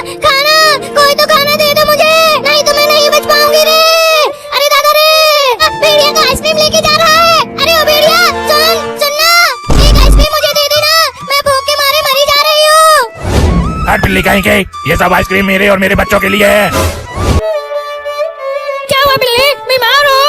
खाना, कोई तो खाना दे दो मुझे, नहीं तो मैं नहीं बच पाऊंगी रे। अरे दादा रे, भेड़िया का आइसक्रीम लेके जा रहा है। अरे ओ भेड़िया, सुनना, एक आइसक्रीम मुझे दे देना, मैं भूख के मारे मरी जा रही हूँ। हट बिल्ली कहीं के, ये सब आइसक्रीम मेरे और मेरे बच्चों के लिए है। क्या हुआ बिल्ली, बीमार हो?